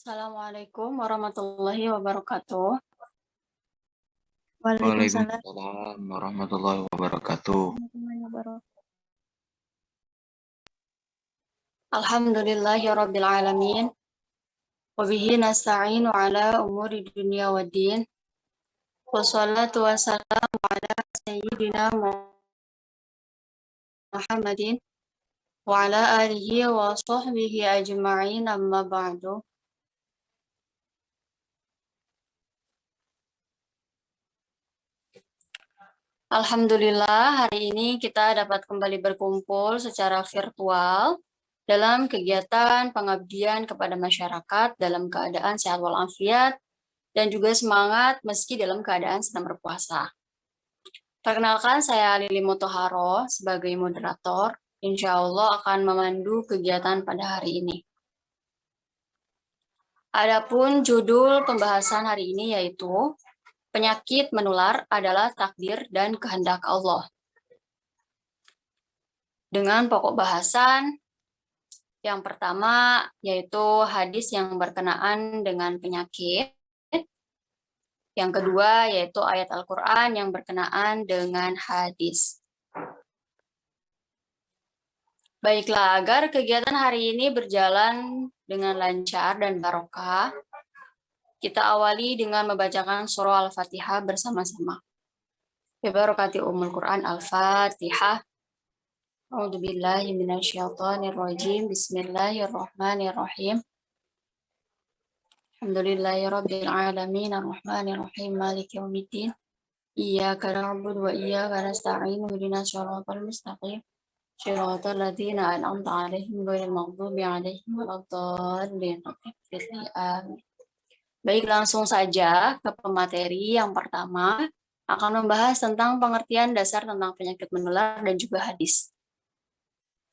Assalamualaikum warahmatullahi wabarakatuh. Waalaikumsalam. Waalaikumsalam warahmatullahi wabarakatuh. Alhamdulillahirabbil alamin. Wa bihi nasta'inu ala umuri dunya waddin. Wassalatu wassalamu ala sayyidina Muhammadin wa ala alihi wa sahbihi ajma'in, amma ba'du. Alhamdulillah, hari ini kita dapat kembali berkumpul secara virtual dalam kegiatan pengabdian kepada masyarakat dalam keadaan sehat walafiat dan juga semangat meski dalam keadaan sedang berpuasa. Perkenalkan, saya Lili Motoharo sebagai moderator. Insya Allah akan memandu kegiatan pada hari ini. Adapun judul pembahasan hari ini yaitu penyakit menular adalah takdir dan kehendak Allah. Dengan pokok bahasan yang pertama yaitu hadis yang berkenaan dengan penyakit. Yang kedua yaitu ayat Al-Quran yang berkenaan dengan hadis. Baiklah, agar kegiatan hari ini berjalan dengan lancar dan barokah, kita awali dengan membacakan surah Al-Fatihah bersama-sama. Bibarakati Ummul Quran Al-Fatihah. A'udzubillahi minasyaitonirrajim. Bismillahirrahmanirrahim. Alhamdulillahirabbil alamin arrahmanirrahim maliki yaumiddin. Iyyaka na'budu wa iyyaka nasta'in ihdinas shiratal mustaqim. Shiratal ladzina an'amta 'alaihim ghairil maghdubi 'alaihim waladdallin. Amin. Baik, langsung saja ke pemateri yang pertama akan membahas tentang pengertian dasar tentang penyakit menular dan juga hadis.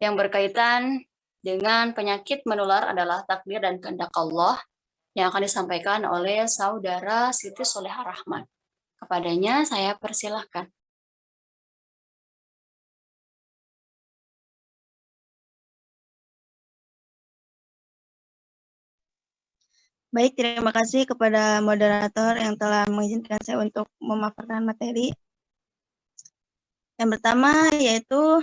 Yang berkaitan dengan penyakit menular adalah takdir dan kehendak Allah yang akan disampaikan oleh Saudara Siti Solehah Rahman. Kepadanya saya persilahkan. Baik, terima kasih kepada moderator yang telah mengizinkan saya untuk memaparkan materi. Yang pertama yaitu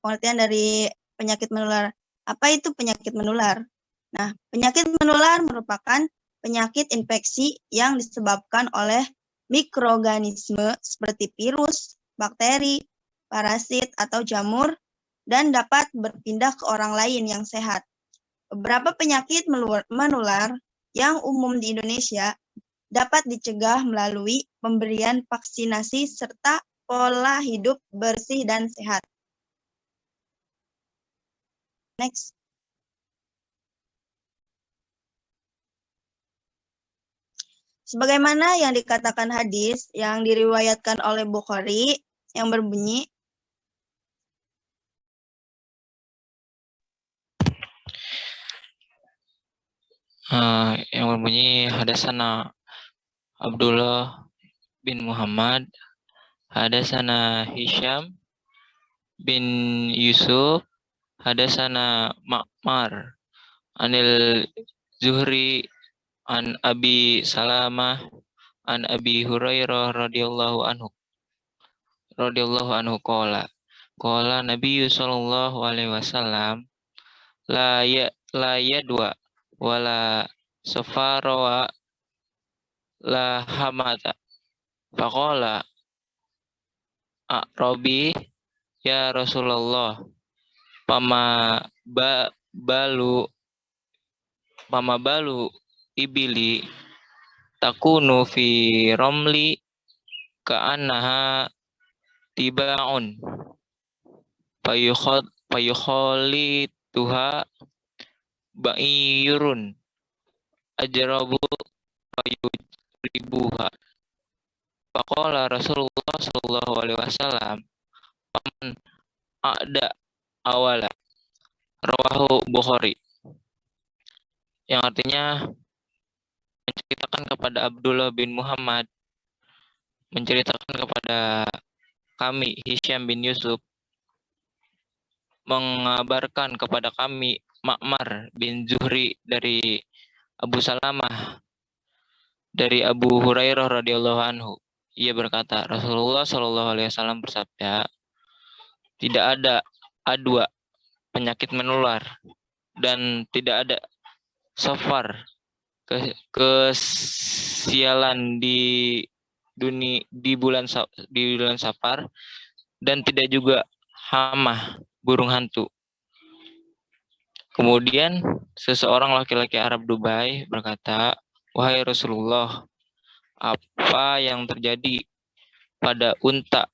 pengertian dari penyakit menular. Apa itu penyakit menular? Nah, penyakit menular merupakan penyakit infeksi yang disebabkan oleh mikroorganisme seperti virus, bakteri, parasit, atau jamur, dan dapat berpindah ke orang lain yang sehat. Beberapa penyakit menular yang umum di Indonesia dapat dicegah melalui pemberian vaksinasi serta pola hidup bersih dan sehat. Next. Sebagaimana yang dikatakan hadis yang diriwayatkan oleh Bukhari yang berbunyi, hadasana Abdullah bin Muhammad, hadasana Hisham bin Yusuf, hadasana Ma'mar anil Zuhri an Abi Salamah an Abi Hurairah radhiyallahu anhu qala Nabi sallallahu alaihi wasallam la yadwa wala safara la hamata faqala Robi ya Rasulullah pama balu ibili takunu fi romli ka'annaha tibaun payukholi tuha ba'irun ajrabu payuribuha. Faqala Rasulullah sallallahu alaihi wasallam paman a'da awala, rawahu Bukhari. Yang artinya menceritakan kepada Abdullah bin Muhammad, menceritakan kepada kami Hisham bin Yusuf, mengabarkan kepada kami Ma'mar bin Zuhri dari Abu Salamah dari Abu Hurairah radhiyallahu anhu. Ia berkata, Rasulullah Shallallahu alaihi wasallam bersabda, tidak ada A2 penyakit menular dan tidak ada safar kesialan di bulan Safar dan tidak juga hama burung hantu. Kemudian seseorang laki-laki Arab Dubai berkata, wahai Rasulullah, apa yang terjadi pada unta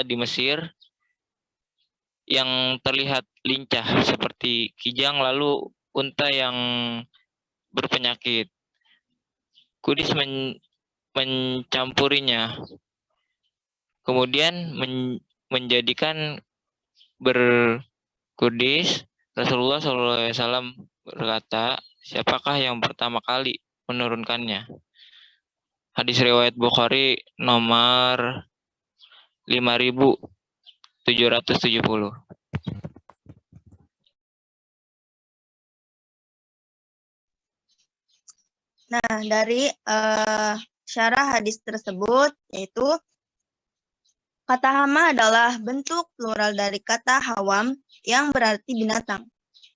di Mesir yang terlihat lincah seperti kijang, lalu unta yang berpenyakit. Kudis mencampurinya, kemudian menjadikan berkudis. Rasulullah SAW berkata, siapakah yang pertama kali menurunkannya? Hadis riwayat Bukhari nomor 5770. Nah, dari syarah hadis tersebut, yaitu kata hama adalah bentuk plural dari kata hawam yang berarti binatang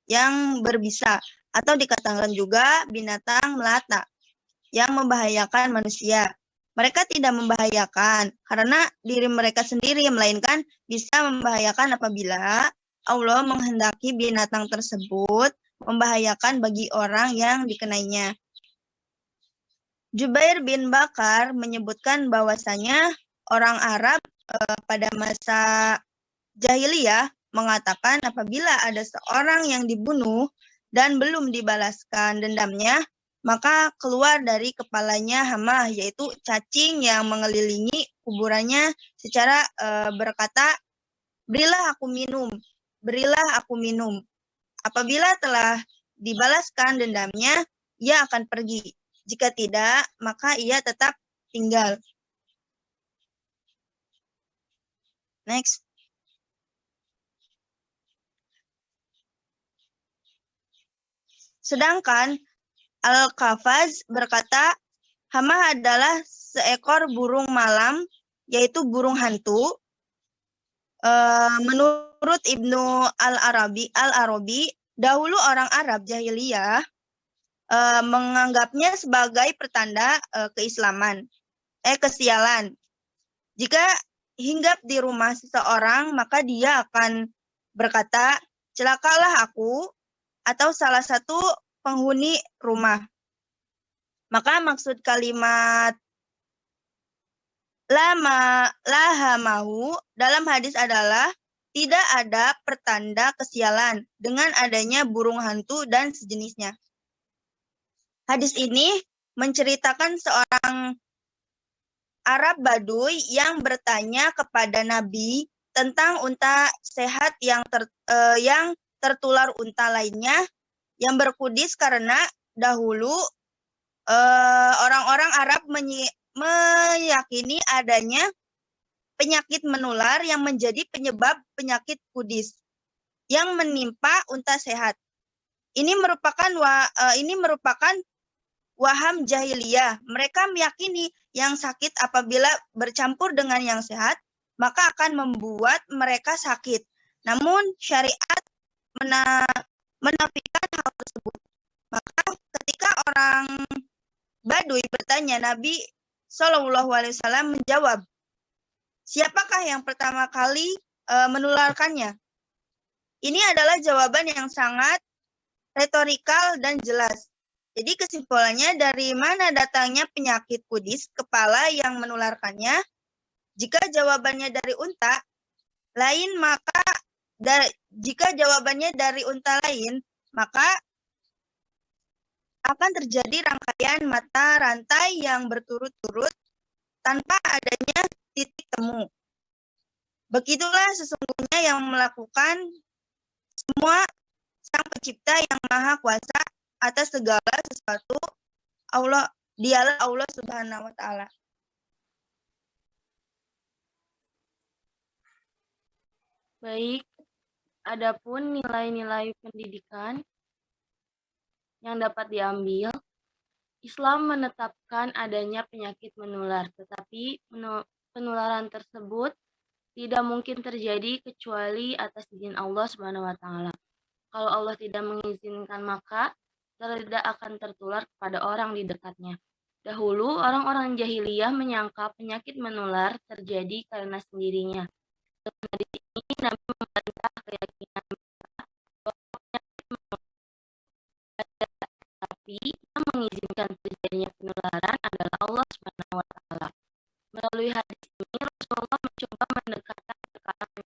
yang berbisa, atau dikatakan juga binatang melata yang membahayakan manusia. Mereka tidak membahayakan karena diri mereka sendiri, melainkan bisa membahayakan apabila Allah menghendaki binatang tersebut membahayakan bagi orang yang dikenainya. Jubair bin Bakar menyebutkan bahwasanya orang Arab pada masa jahiliyah mengatakan apabila ada seorang yang dibunuh dan belum dibalaskan dendamnya, maka keluar dari kepalanya hama, yaitu cacing yang mengelilingi kuburannya secara berkata, berilah aku minum, berilah aku minum. Apabila telah dibalaskan dendamnya, ia akan pergi. Jika tidak, maka ia tetap tinggal. Next. Sedangkan Al-Kafaz berkata, hama adalah seekor burung malam, yaitu burung hantu. Menurut Ibnu Al-Arabi, dahulu orang Arab jahiliyah menganggapnya sebagai pertanda kesialan. Jika hinggap di rumah seseorang, maka dia akan berkata, celakalah aku atau salah satu penghuni rumah. Maka maksud kalimat lahamahu dalam hadis adalah tidak ada pertanda kesialan dengan adanya burung hantu dan sejenisnya. Hadis ini menceritakan seorang Arab Baduy yang bertanya kepada Nabi tentang unta sehat yang tertular unta lainnya yang berkudis, karena dahulu orang-orang Arab meyakini adanya penyakit menular yang menjadi penyebab penyakit kudis yang menimpa unta sehat. Ini merupakan waham jahiliyah. Mereka meyakini yang sakit apabila bercampur dengan yang sehat, maka akan membuat mereka sakit. Namun syariat menafikan hal tersebut. Maka ketika orang Baduy bertanya, Nabi Shallallahu alaihi wasallam menjawab, siapakah yang pertama kali menularkannya? Ini adalah jawaban yang sangat retorikal dan jelas. Jadi kesimpulannya, dari mana datangnya penyakit kudis kepala yang menularkannya? Jika jawabannya dari unta lain, maka akan terjadi rangkaian mata rantai yang berturut-turut tanpa adanya titik temu. Begitulah sesungguhnya yang melakukan semua Sang Pencipta yang Maha Kuasa atas segala sesuatu. Dialah Allah Subhanahu wa Ta'ala. Baik, adapun nilai-nilai pendidikan yang dapat diambil. Islam menetapkan adanya penyakit menular, tetapi penularan tersebut tidak mungkin terjadi kecuali atas izin Allah Subhanahu wa taala. Kalau Allah tidak mengizinkan, maka tidak akan tertular kepada orang di dekatnya. Dahulu, orang-orang jahiliyah menyangka penyakit menular terjadi karena sendirinya. Dengan hadis ini, Nabi membantah keyakinan tapi yang mengizinkan terjadinya penularan adalah Allah Subhanahu wa taala. Melalui hadis ini, Rasulullah mencoba mendekatkan tekanan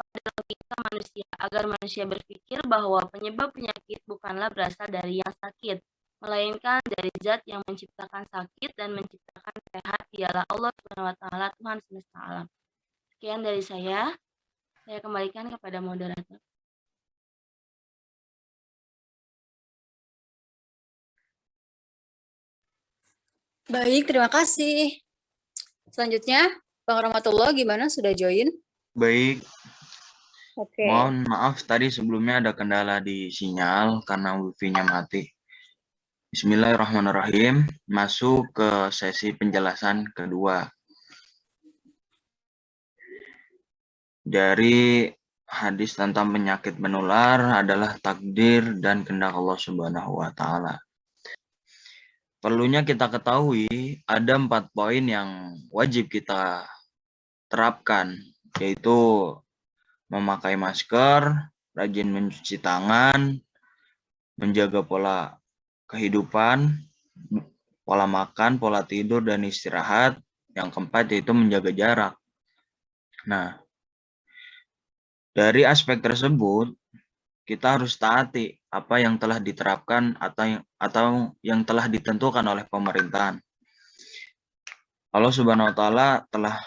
pada logika manusia agar manusia berpikir bahwa penyebab penyakit bukanlah berasal dari yang sakit, melainkan dari zat yang menciptakan sakit dan menciptakan sehat, dialah Allah Subhanahu wa taala, Tuhan semesta alam. Sekian dari saya kembalikan kepada moderator. Baik, terima kasih. Selanjutnya, Bang Rahmatullah gimana? Sudah join? Baik, Oke. mohon maaf tadi sebelumnya ada kendala di sinyal karena wifi-nya mati. Bismillahirrahmanirrahim. Masuk ke sesi penjelasan kedua. Dari hadis tentang penyakit menular adalah takdir dan kehendak Allah Subhanahu wa taala. Perlunya kita ketahui ada 4 poin yang wajib kita terapkan, yaitu memakai masker, rajin mencuci tangan, menjaga pola kehidupan, pola makan, pola tidur, dan istirahat. Yang keempat yaitu menjaga jarak. Nah, dari aspek tersebut, kita harus taati apa yang telah diterapkan atau yang telah ditentukan oleh pemerintahan. Allah Subhanahu wa taala telah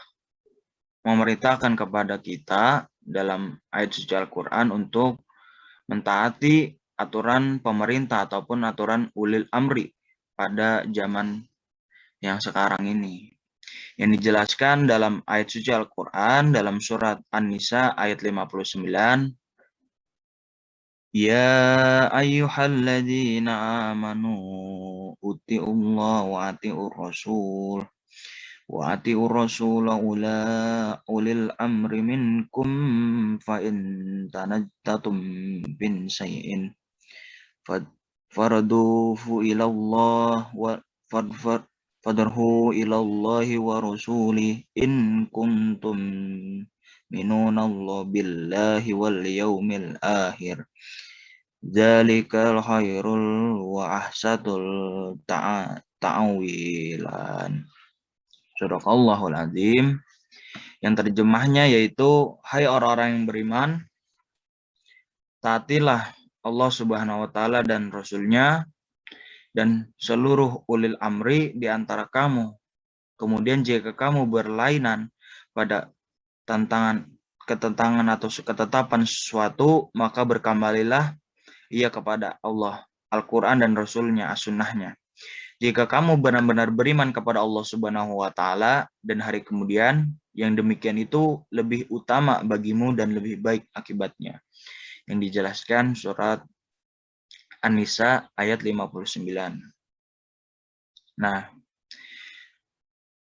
memerintahkan kepada kita dalam ayat suci Al-Qur'an untuk mentaati aturan pemerintah ataupun aturan ulil amri pada zaman yang sekarang ini. Yang dijelaskan dalam ayat suci Al-Qur'an dalam surat An-Nisa ayat 59, Ya ayyuhalladzina amanu uti'ullah wa ati'ur rasul wa ati'ur rasul ulil amri minkum fa in tanajjatum bin syai'in farduhu ilallah wa fadarhu ilallahi wa rasuli in kuntum minunallah billahi wal yaumil akhir zalikal khairul wa ahsatul ta'awilan. Sadaqallahul azim. Yang terjemahnya yaitu, hai orang-orang yang beriman, taatilah Allah Subhanahu wa taala dan Rasul-Nya dan seluruh ulil amri di antara kamu. Kemudian jika kamu berlainan pada ketentangan atau ketetapan sesuatu, maka berkembalilah ia kepada Allah, Al-Quran dan Rasul-Nya, as-Sunnah-Nya. Jika kamu benar-benar beriman kepada Allah Subhanahu wa taala dan hari kemudian, yang demikian itu lebih utama bagimu dan lebih baik akibatnya. Yang dijelaskan surat An-Nisa ayat 59. Nah,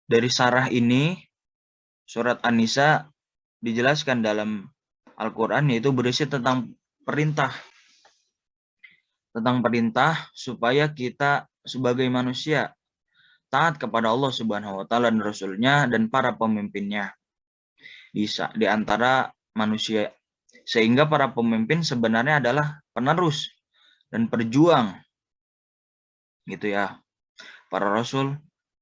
dari sarah ini, surat An-Nisa dijelaskan dalam Al-Quran, yaitu berisi tentang perintah supaya kita sebagai manusia taat kepada Allah Subhanahu wa taala dan Rasul-Nya dan para pemimpinnya di antara manusia, sehingga para pemimpin sebenarnya adalah penerus dan perjuang gitu ya. Para rasul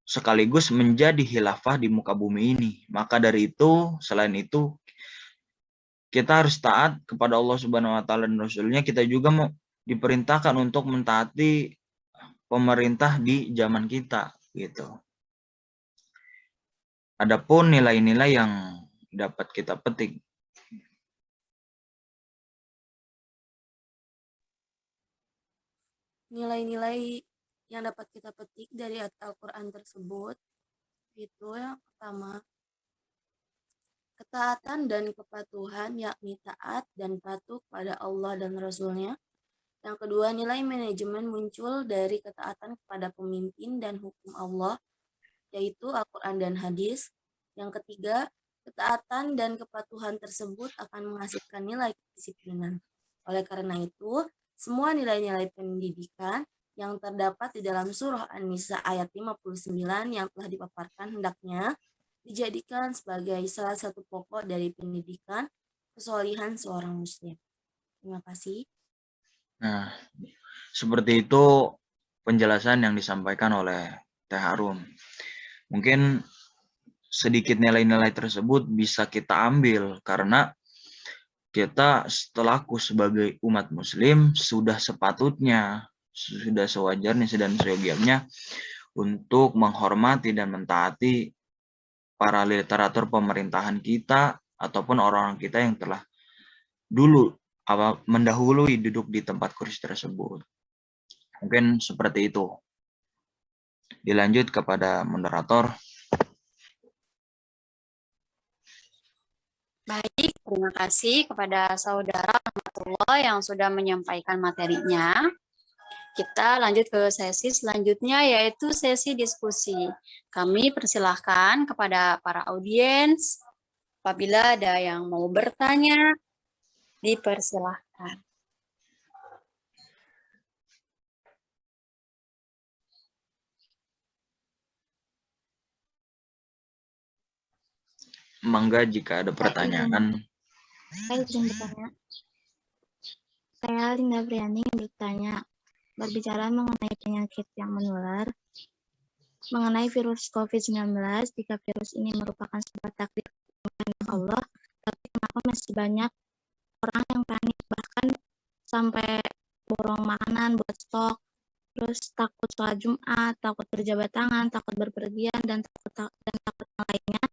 sekaligus menjadi khilafah di muka bumi ini. Maka dari itu, selain itu, kita harus taat kepada Allah Subhanahu wa taala dan Rasul-Nya. Kita juga mau diperintahkan untuk mentaati pemerintah di zaman kita gitu. Adapun nilai-nilai yang dapat kita petik. Nilai-nilai yang dapat kita petik dari Al-Quran tersebut itu yang pertama, ketaatan dan kepatuhan, yakni taat dan patuh pada Allah dan Rasul-Nya. Yang kedua, nilai manajemen muncul dari ketaatan kepada pemimpin dan hukum Allah, yaitu Al-Quran dan hadis. Yang ketiga, ketaatan dan kepatuhan tersebut akan menghasilkan nilai kedisiplinan. Oleh karena itu, semua nilai-nilai pendidikan yang terdapat di dalam surah An-Nisa ayat 59 yang telah dipaparkan hendaknya dijadikan sebagai salah satu pokok dari pendidikan kesolihan seorang muslim. Terima kasih. Nah, seperti itu penjelasan yang disampaikan oleh Teh Harum. Mungkin sedikit nilai-nilai tersebut bisa kita ambil karena kita selaku sebagai umat muslim sudah sepatutnya, sudah sewajarnya dan seyogianya untuk menghormati dan mentaati para literatur pemerintahan kita ataupun orang-orang kita yang telah dulu mendahului duduk di tempat kursi tersebut. Mungkin seperti itu. Dilanjut kepada moderator. Baik, terima kasih kepada saudara Rahmatullah yang sudah menyampaikan materinya. Kita lanjut ke sesi selanjutnya, yaitu sesi diskusi. Kami persilahkan kepada para audiens, apabila ada yang mau bertanya, dipersilahkan. Mangga jika ada pertanyaan. Saya izin bertanya. Saya Linda Briani bertanya, berbicara mengenai penyakit yang menular, mengenai virus COVID-19, jika virus ini merupakan sebuah takdir Allah, tapi kenapa masih banyak orang yang panik, bahkan sampai borong makanan buat stok, terus takut sholat Jumat, takut berjabat tangan, takut berpergian, dan takut yang lainnya.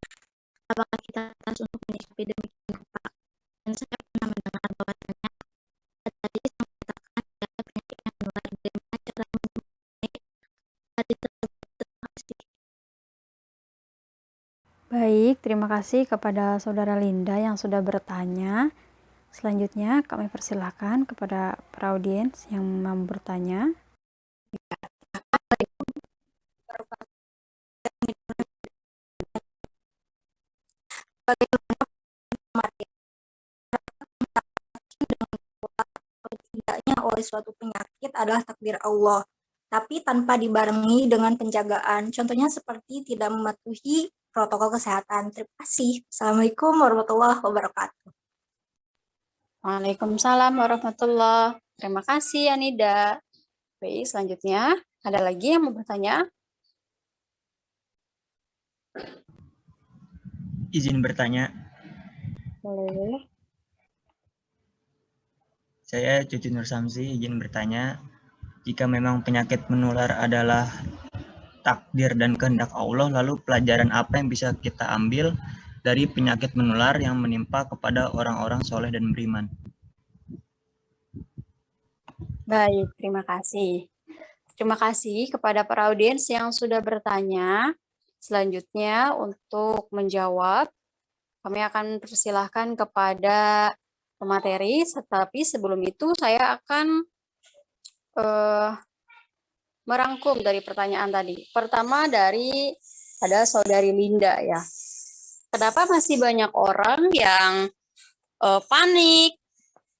Apakah kita harus untuk menyikapi demikian, Pak? Dan saya pernah mendengar bahwasanya tadi mengatakan ada penyakit yang menular, bagaimana cara mengenai hadis tersebut. Terima kasih. Baik, terima kasih kepada saudara Linda yang sudah bertanya. Selanjutnya kami persilahkan kepada para audiens yang mau bertanya. Tidaknya oleh suatu penyakit adalah takdir Allah, tapi tanpa dibarengi dengan penjagaan. Contohnya seperti tidak mematuhi protokol kesehatan. Terima kasih. Assalamualaikum warahmatullahi wabarakatuh. Waalaikumsalam warahmatullahi. Terima kasih, Anida. Baik, selanjutnya ada lagi yang mau bertanya? Izin bertanya. Boleh. Saya Cucu Nur Samsi, izin bertanya. Jika memang penyakit menular adalah takdir dan kehendak Allah, lalu pelajaran apa yang bisa kita ambil dari penyakit menular yang menimpa kepada orang-orang soleh dan beriman? Baik, terima kasih. Terima kasih kepada para audiens yang sudah bertanya. Selanjutnya untuk menjawab, kami akan persilahkan kepada pemateri, tetapi sebelum itu saya akan merangkum dari pertanyaan tadi. Pertama dari ada saudari Linda ya. Kenapa masih banyak orang yang panik?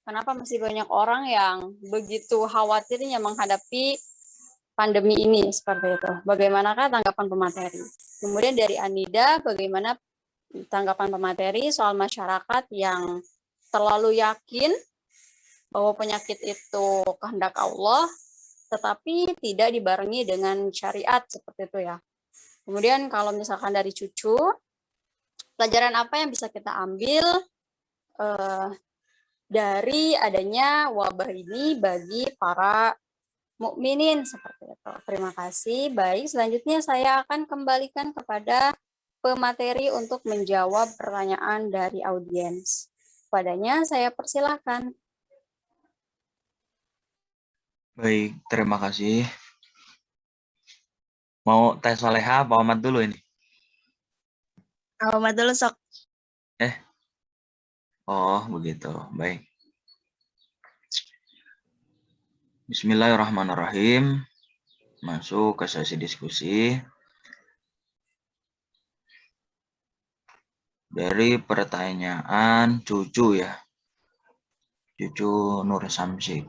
Kenapa masih banyak orang yang begitu khawatirnya menghadapi pandemi ini seperti itu? Bagaimanakah tanggapan pemateri? Kemudian dari Anida, bagaimana tanggapan pemateri soal masyarakat yang terlalu yakin bahwa penyakit itu kehendak Allah, tetapi tidak dibarengi dengan syariat seperti itu ya. Kemudian kalau misalkan dari Cucu, pelajaran apa yang bisa kita ambil dari adanya wabah ini bagi para mukminin seperti itu. Terima kasih. Baik, selanjutnya saya akan kembalikan kepada pemateri untuk menjawab pertanyaan dari audiens. Padanya saya persilahkan. Baik, terima kasih. Mau Teh Soleha, Pak Ahmad dulu ini? Ahmad dulu sok. Oh, begitu. Baik. Bismillahirrahmanirrahim. Masuk ke sesi diskusi. Dari pertanyaan Cucu ya. Cucu Nur Samsi.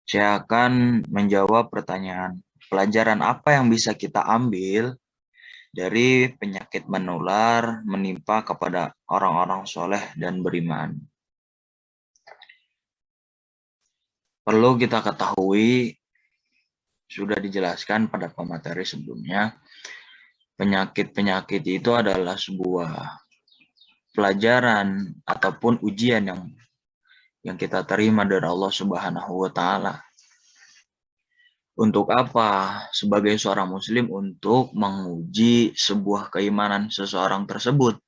Saya akan menjawab pertanyaan. Pelajaran apa yang bisa kita ambil dari penyakit menular menimpa kepada orang-orang soleh dan beriman? Perlu kita ketahui, sudah dijelaskan pada pemateri sebelumnya, penyakit-penyakit itu adalah sebuah pelajaran ataupun ujian yang kita terima dari Allah Subhanahu wa Ta'ala. Untuk apa? Sebagai seorang muslim, untuk menguji sebuah keimanan seseorang tersebut.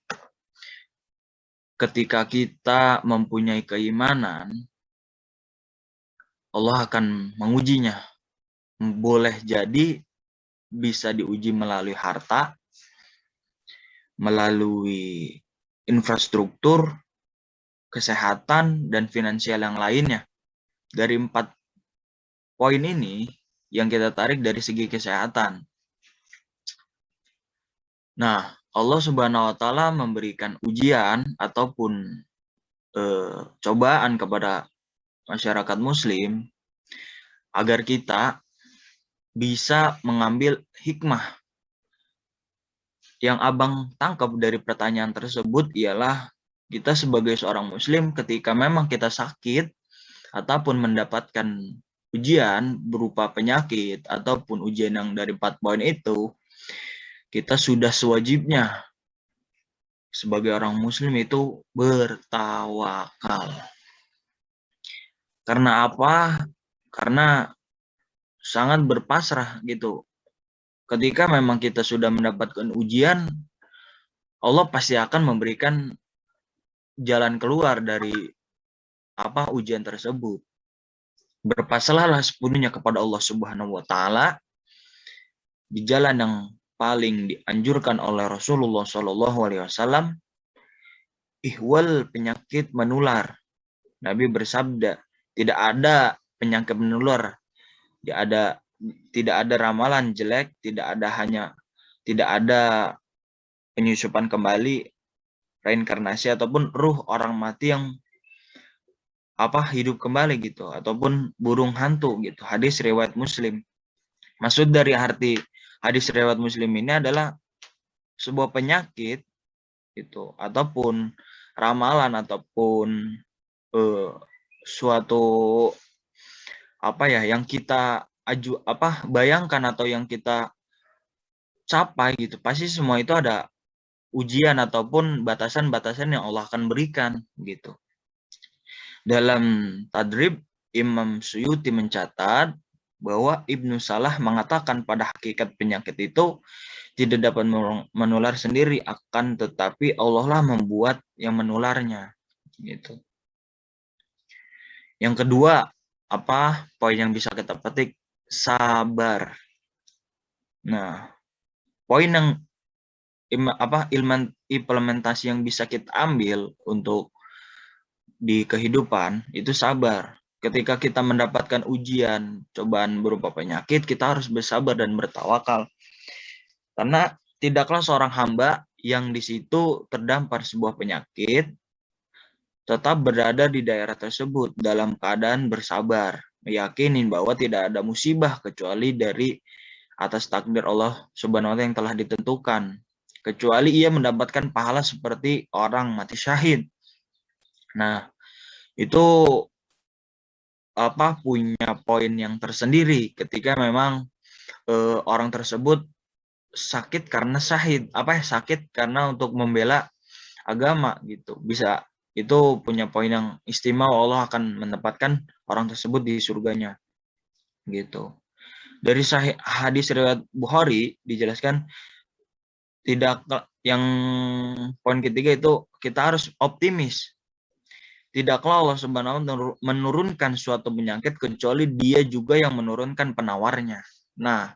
Ketika kita mempunyai keimanan, Allah akan mengujinya. Boleh jadi bisa diuji melalui harta, melalui infrastruktur, kesehatan, dan finansial yang lainnya. Dari 4 poin ini, yang kita tarik dari segi kesehatan. Nah, Allah Subhanahu wa Ta'ala memberikan ujian ataupun cobaan kepada masyarakat muslim agar kita bisa mengambil hikmah. Yang abang tangkap dari pertanyaan tersebut ialah kita sebagai seorang muslim ketika memang kita sakit ataupun mendapatkan ujian berupa penyakit ataupun ujian yang dari 4 poin itu, kita sudah sewajibnya sebagai orang muslim itu bertawakal. Karena apa? Karena sangat berpasrah gitu. Ketika memang kita sudah mendapatkan ujian, Allah pasti akan memberikan jalan keluar dari ujian tersebut. Berpasrahlah sepenuhnya kepada Allah Subhanahu wa Ta'ala di jalan yang paling dianjurkan oleh Rasulullah SAW, ihwal penyakit menular. Nabi bersabda, tidak ada penyakit menular, tidak ada ramalan jelek, tidak ada penyusupan kembali, reinkarnasi ataupun ruh orang mati yang hidup kembali gitu, ataupun burung hantu gitu. Hadis riwayat Muslim. Maksud dari arti hadis riwayat Muslim ini adalah sebuah penyakit itu ataupun ramalan ataupun suatu yang kita bayangkan atau yang kita capai gitu, pasti semua itu ada ujian ataupun batasan-batasan yang Allah akan berikan gitu. Dalam Tadrib, Imam Suyuti mencatat bahwa Ibnu Salah mengatakan pada hakikat penyakit itu tidak dapat menular sendiri, akan tetapi Allah lah membuat yang menularnya gitu. Yang kedua, poin yang bisa kita petik? Sabar. Nah, poin yang implementasi yang bisa kita ambil untuk di kehidupan itu sabar. Ketika kita mendapatkan ujian, cobaan berupa penyakit, kita harus bersabar dan bertawakal. Karena tidaklah seorang hamba yang di situ terdampar sebuah penyakit tetap berada di daerah tersebut dalam keadaan bersabar, meyakini bahwa tidak ada musibah kecuali dari atas takdir Allah Subhanahu wa Ta'ala yang telah ditentukan, kecuali ia mendapatkan pahala seperti orang mati syahid. Nah, itu punya poin yang tersendiri ketika memang orang tersebut sakit karena syahid, sakit karena untuk membela agama gitu. Bisa, itu punya poin yang istimewa, Allah akan menempatkan orang tersebut di surganya gitu. Dari hadis riwayat Bukhari dijelaskan, yang poin ketiga itu kita harus optimis. Tidaklah Allah Subhanahu wa Ta'ala menurunkan suatu penyakit kecuali Dia juga yang menurunkan penawarnya. Nah,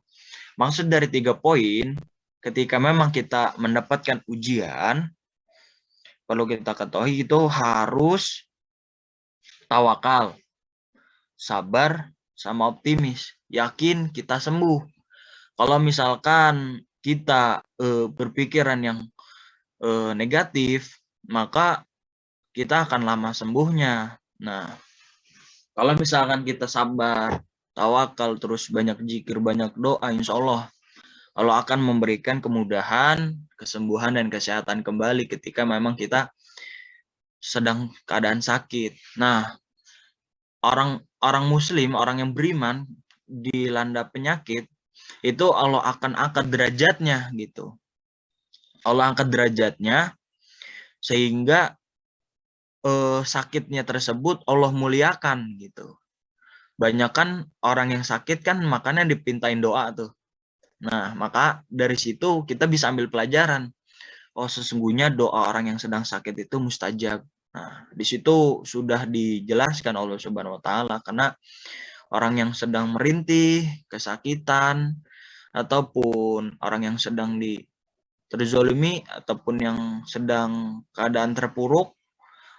maksud dari 3 poin, ketika memang kita mendapatkan ujian, perlu kita ketahui itu harus tawakal, sabar, sama optimis, yakin kita sembuh. Kalau misalkan kita berpikiran yang negatif, maka kita akan lama sembuhnya. Nah, kalau misalkan kita sabar, tawakal, terus banyak zikir, banyak doa, insya Allah Allah akan memberikan kemudahan, kesembuhan, dan kesehatan kembali ketika memang kita sedang keadaan sakit. Nah, orang muslim, orang yang beriman dilanda penyakit, itu Allah akan angkat derajatnya gitu. Allah angkat derajatnya sehingga sakitnya tersebut Allah muliakan gitu. Banyak kan orang yang sakit kan makanya dipintain doa tuh. Nah, maka dari situ kita bisa ambil pelajaran. Oh, sesungguhnya doa orang yang sedang sakit itu mustajab. Nah, di situ sudah dijelaskan Allah Subhanahu wa taala, karena orang yang sedang merintih, kesakitan, ataupun orang yang sedang terzolimi, ataupun yang sedang keadaan terpuruk,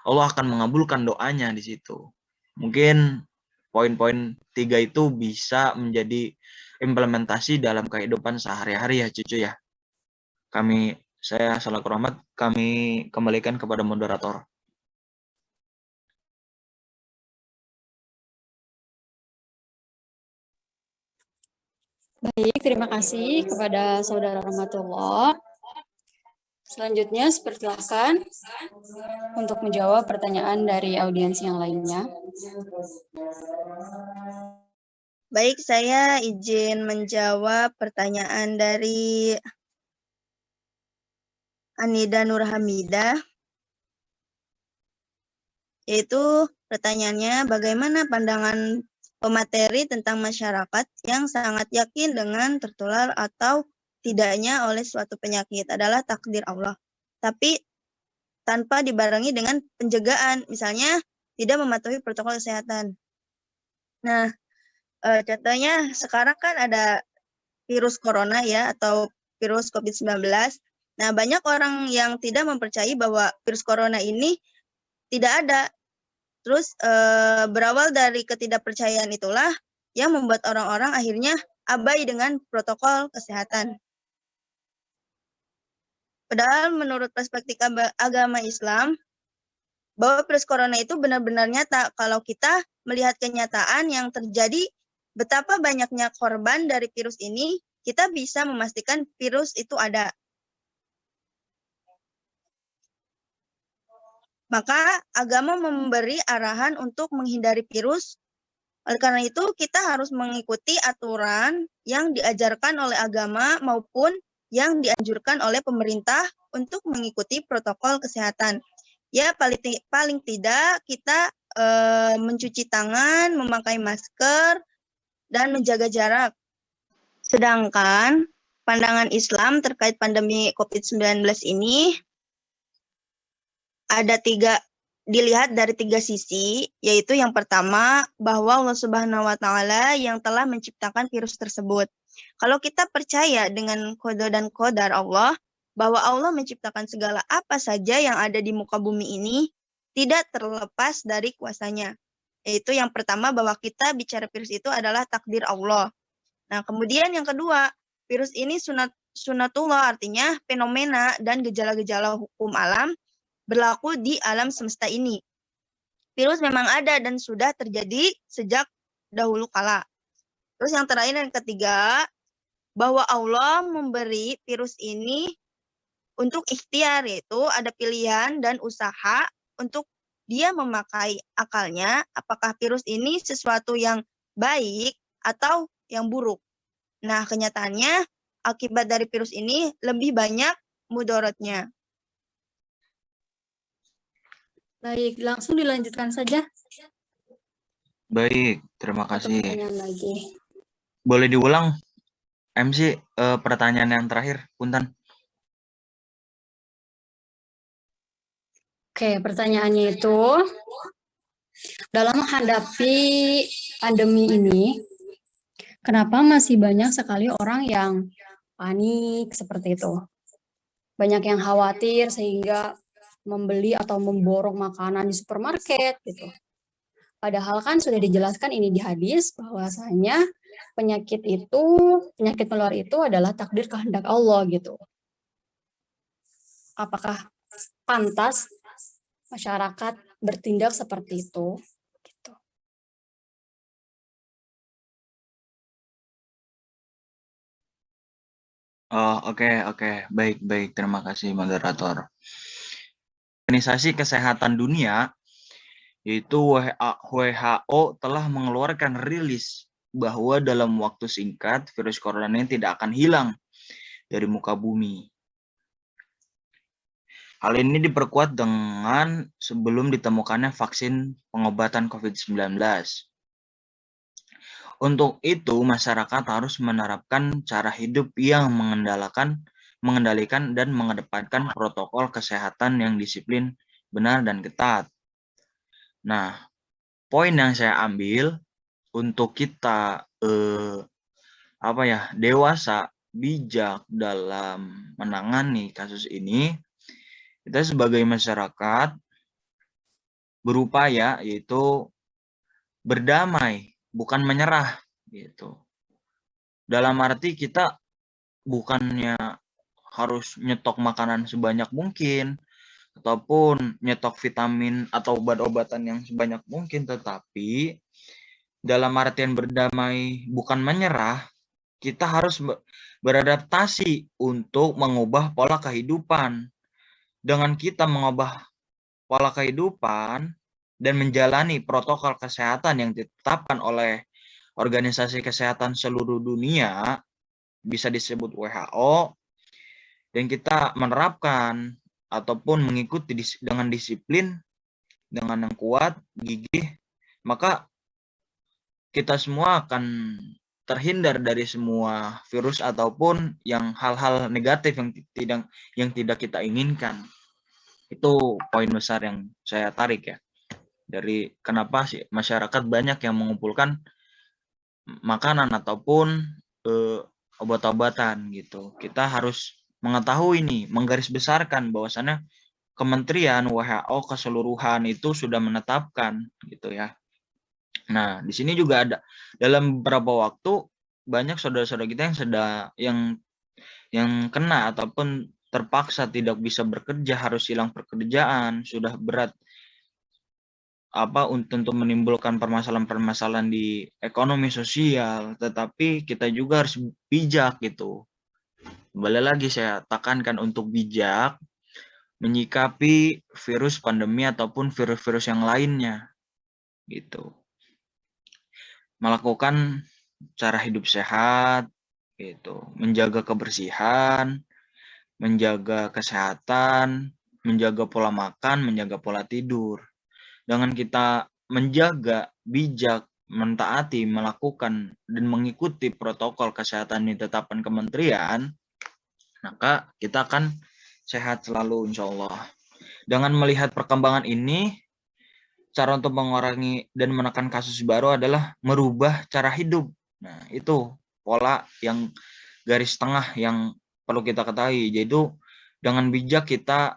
Allah akan mengabulkan doanya di situ. Mungkin poin-poin 3 itu bisa menjadi implementasi dalam kehidupan sehari-hari ya cucu ya. Saya selaku Rahmat, kami kembalikan kepada moderator. Baik, terima kasih kepada Saudara Rahmatullah. Selanjutnya, silakan untuk menjawab pertanyaan dari audiens yang lainnya. Baik, saya izin menjawab pertanyaan dari Anida Nurhamidah, yaitu pertanyaannya, bagaimana pandangan pemateri tentang masyarakat yang sangat yakin dengan tertular atau tidaknya oleh suatu penyakit adalah takdir Allah, tapi tanpa dibarengi dengan penjagaan, misalnya tidak mematuhi protokol kesehatan. Nah, contohnya sekarang kan ada virus corona ya, atau virus COVID-19. Nah, banyak orang yang tidak mempercayai bahwa virus corona ini tidak ada. Terus berawal dari ketidakpercayaan itulah yang membuat orang-orang akhirnya abai dengan protokol kesehatan. Padahal menurut perspektif agama Islam, bahwa virus corona itu benar-benar nyata kalau kita melihat kenyataan yang terjadi, betapa banyaknya korban dari virus ini, kita bisa memastikan virus itu ada. Maka agama memberi arahan untuk menghindari virus. Oleh karena itu, kita harus mengikuti aturan yang diajarkan oleh agama maupun yang dianjurkan oleh pemerintah untuk mengikuti protokol kesehatan. Ya, paling tidak kita mencuci tangan, memakai masker, dan menjaga jarak. Sedangkan pandangan Islam terkait pandemi COVID-19 ini dilihat dari 3 sisi, yaitu yang pertama, bahwa Allah Subhanahu wa taala yang telah menciptakan virus tersebut. Kalau kita percaya dengan qada dan qadar Allah, bahwa Allah menciptakan segala apa saja yang ada di muka bumi ini, tidak terlepas dari kuasanya. Yaitu yang pertama, bahwa kita bicara virus itu adalah takdir Allah. Nah, kemudian yang kedua, virus ini sunatullah, artinya fenomena dan gejala-gejala hukum alam berlaku di alam semesta ini. Virus memang ada dan sudah terjadi sejak dahulu kala. Terus yang terakhir, yang ketiga, bahwa Allah memberi virus ini untuk ikhtiar, yaitu ada pilihan dan usaha untuk dia memakai akalnya, apakah virus ini sesuatu yang baik atau yang buruk. Nah, kenyataannya akibat dari virus ini lebih banyak mudaratnya. Baik, langsung dilanjutkan saja. Baik, terima Atau kasih. pertanyaan lagi. Boleh diulang, MC, pertanyaan yang terakhir, Punten. Oke, pertanyaannya itu, dalam menghadapi pandemi ini, kenapa masih banyak sekali orang yang panik seperti itu? Banyak yang khawatir sehingga membeli atau memborong makanan di supermarket gitu. Padahal kan sudah dijelaskan ini di hadis bahwasanya penyakit menular itu adalah takdir kehendak Allah gitu. Apakah pantas masyarakat bertindak seperti itu? Gitu. Oh, oke. Baik. Terima kasih, moderator. Organisasi Kesehatan Dunia, yaitu WHO, telah mengeluarkan rilis bahwa dalam waktu singkat, virus corona ini tidak akan hilang dari muka bumi. Hal ini diperkuat dengan sebelum ditemukannya vaksin pengobatan COVID-19. Untuk itu, masyarakat harus menerapkan cara hidup yang mengendalikan dan mengedepankan protokol kesehatan yang disiplin, benar, dan ketat. Nah, poin yang saya ambil untuk kita dewasa, bijak dalam menangani kasus ini, kita sebagai masyarakat berupaya yaitu berdamai, bukan menyerah gitu. Dalam arti kita bukannya harus nyetok makanan sebanyak mungkin ataupun nyetok vitamin atau obat-obatan yang sebanyak mungkin, tetapi dalam artian berdamai bukan menyerah, kita harus beradaptasi untuk mengubah pola kehidupan. Dengan kita mengubah pola kehidupan dan menjalani protokol kesehatan yang ditetapkan oleh Organisasi Kesehatan Seluruh Dunia, bisa disebut WHO, dan kita menerapkan ataupun mengikuti dengan disiplin, dengan yang kuat, gigih, maka kita semua akan terhindar dari semua virus ataupun yang hal-hal negatif yang tidak kita inginkan. Itu poin besar yang saya tarik ya, dari kenapa sih masyarakat banyak yang mengumpulkan makanan ataupun obat-obatan gitu. Kita harus mengetahui nih, menggarisbesarkan bahwasannya Kementerian WHO keseluruhan itu sudah menetapkan gitu ya. Nah, di sini juga ada dalam beberapa waktu banyak saudara-saudara kita yang kena ataupun terpaksa tidak bisa bekerja, harus hilang pekerjaan, sudah berat untuk menimbulkan permasalahan-permasalahan di ekonomi sosial, tetapi kita juga harus bijak gitu. Kembali lagi saya tekankan untuk bijak menyikapi virus pandemi ataupun virus-virus yang lainnya gitu. Melakukan cara hidup sehat gitu, menjaga kebersihan, menjaga kesehatan, menjaga pola makan, menjaga pola tidur. Dengan kita menjaga, bijak, mentaati, melakukan, dan mengikuti protokol kesehatan yang ditetapkan kementerian, maka kita akan sehat selalu insya Allah. Dengan melihat perkembangan ini, cara untuk mengurangi dan menekan kasus baru adalah merubah cara hidup. Nah, itu pola yang garis tengah yang perlu kita ketahui, yaitu dengan bijak kita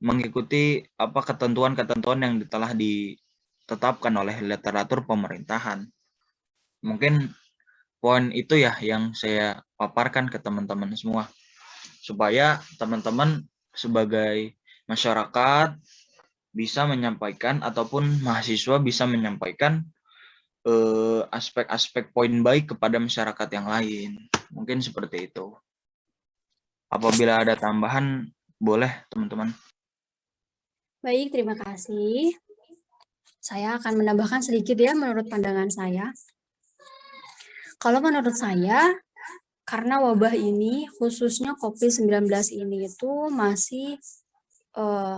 mengikuti ketentuan-ketentuan yang telah ditetapkan oleh literatur pemerintahan. Mungkin poin itu ya yang saya paparkan ke teman-teman semua, supaya teman-teman sebagai masyarakat bisa menyampaikan ataupun mahasiswa bisa menyampaikan aspek-aspek poin baik kepada masyarakat yang lain. Mungkin seperti itu. Apabila ada tambahan, boleh teman-teman. Baik, terima kasih. Saya akan menambahkan sedikit ya menurut pandangan saya. Kalau menurut saya, karena wabah ini, khususnya COVID-19 ini itu masih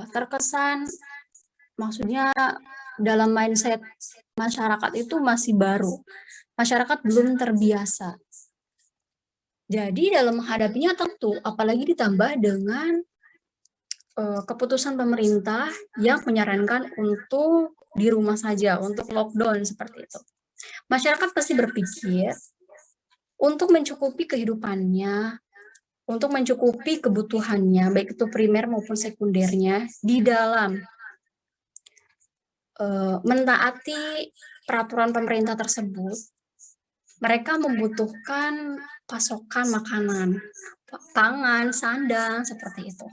terkesan, maksudnya dalam mindset masyarakat itu masih baru. Masyarakat belum terbiasa. Jadi dalam menghadapinya tentu, apalagi ditambah dengan keputusan pemerintah yang menyarankan untuk di rumah saja, untuk lockdown seperti itu. Masyarakat pasti berpikir untuk mencukupi kehidupannya, untuk mencukupi kebutuhannya, baik itu primer maupun sekundernya, di dalam mentaati peraturan pemerintah tersebut, mereka membutuhkan pasokan makanan, pangan, sandang, seperti itu.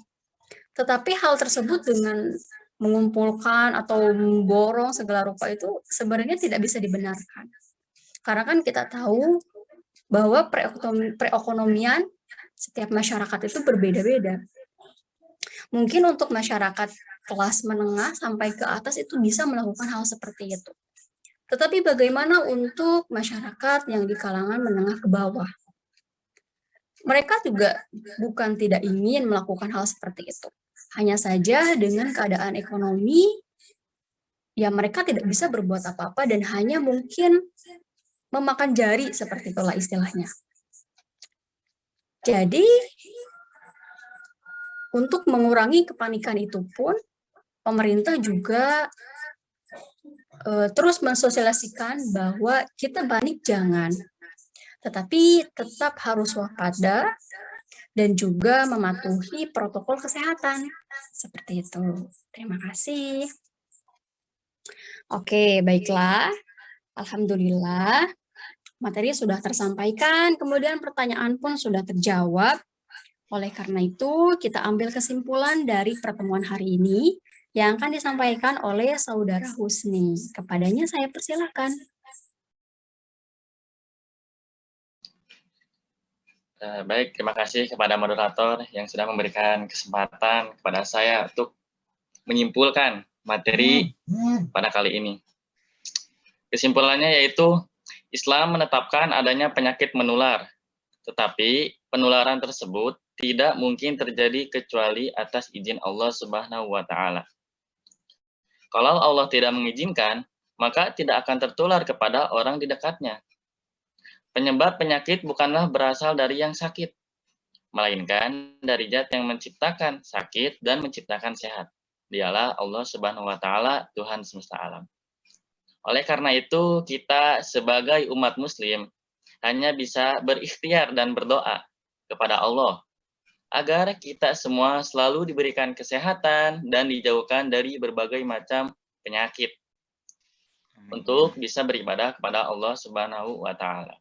Tetapi hal tersebut dengan mengumpulkan atau memborong segala rupa itu sebenarnya tidak bisa dibenarkan. Karena kan kita tahu bahwa perekonomian setiap masyarakat itu berbeda-beda. Mungkin untuk masyarakat kelas menengah sampai ke atas itu bisa melakukan hal seperti itu. Tetapi bagaimana untuk masyarakat yang di kalangan menengah ke bawah? Mereka juga bukan tidak ingin melakukan hal seperti itu. Hanya saja dengan keadaan ekonomi, ya mereka tidak bisa berbuat apa-apa dan hanya mungkin memakan jari, seperti itulah istilahnya. Jadi, untuk mengurangi kepanikan itu pun, pemerintah juga terus mensosialisasikan bahwa kita panik jangan, tetapi tetap harus waspada dan juga mematuhi protokol kesehatan. Seperti itu. Terima kasih. Oke, baiklah. Alhamdulillah, materi sudah tersampaikan, kemudian pertanyaan pun sudah terjawab. Oleh karena itu, kita ambil kesimpulan dari pertemuan hari ini yang akan disampaikan oleh Saudara Husni. Kepadanya saya persilahkan. Baik, terima kasih kepada moderator yang sudah memberikan kesempatan kepada saya untuk menyimpulkan materi pada kali ini. Kesimpulannya yaitu Islam menetapkan adanya penyakit menular, tetapi penularan tersebut tidak mungkin terjadi kecuali atas izin Allah Subhanahu wa Ta'ala. Kalau Allah tidak mengizinkan, maka tidak akan tertular kepada orang di dekatnya. Penyebab penyakit bukanlah berasal dari yang sakit, melainkan dari zat yang menciptakan sakit dan menciptakan sehat. Dialah Allah Subhanahu wa Ta'ala, Tuhan semesta alam. Oleh karena itu, kita sebagai umat muslim hanya bisa berikhtiar dan berdoa kepada Allah agar kita semua selalu diberikan kesehatan dan dijauhkan dari berbagai macam penyakit untuk bisa beribadah kepada Allah Subhanahu wa Ta'ala.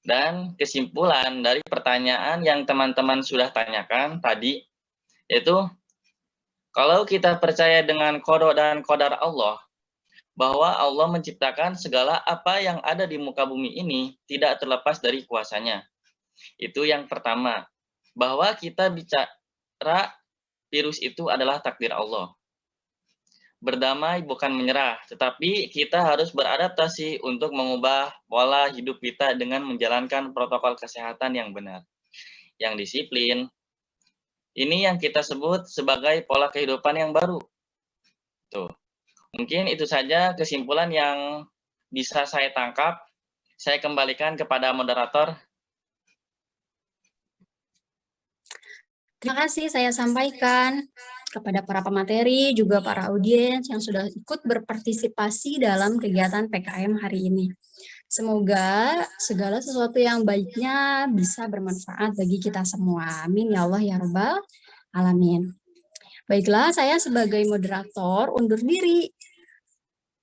Dan kesimpulan dari pertanyaan yang teman-teman sudah tanyakan tadi, yaitu kalau kita percaya dengan qada dan qadar Allah, bahwa Allah menciptakan segala apa yang ada di muka bumi ini tidak terlepas dari kuasanya. Itu yang pertama, bahwa kita bicara virus itu adalah takdir Allah. Berdamai bukan menyerah, tetapi kita harus beradaptasi untuk mengubah pola hidup kita dengan menjalankan protokol kesehatan yang benar, yang disiplin. Ini yang kita sebut sebagai pola kehidupan yang baru. Tuh. Mungkin itu saja kesimpulan yang bisa saya tangkap. Saya kembalikan kepada moderator. Terima kasih saya sampaikan kepada para pemateri, juga para audiens yang sudah ikut berpartisipasi dalam kegiatan PKM hari ini. Semoga segala sesuatu yang baiknya bisa bermanfaat bagi kita semua. Amin ya Allah ya Rabbal Alamin. Baiklah, saya sebagai moderator undur diri.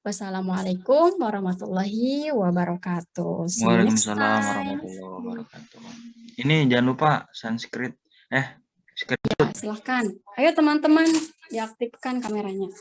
Wassalamualaikum warahmatullahi wabarakatuh. See you next Waalaikumsalam time. warahmatullahi wabarakatuh. Ini jangan lupa Sanskrit. Ya, silahkan. Ayo teman-teman, diaktifkan kameranya.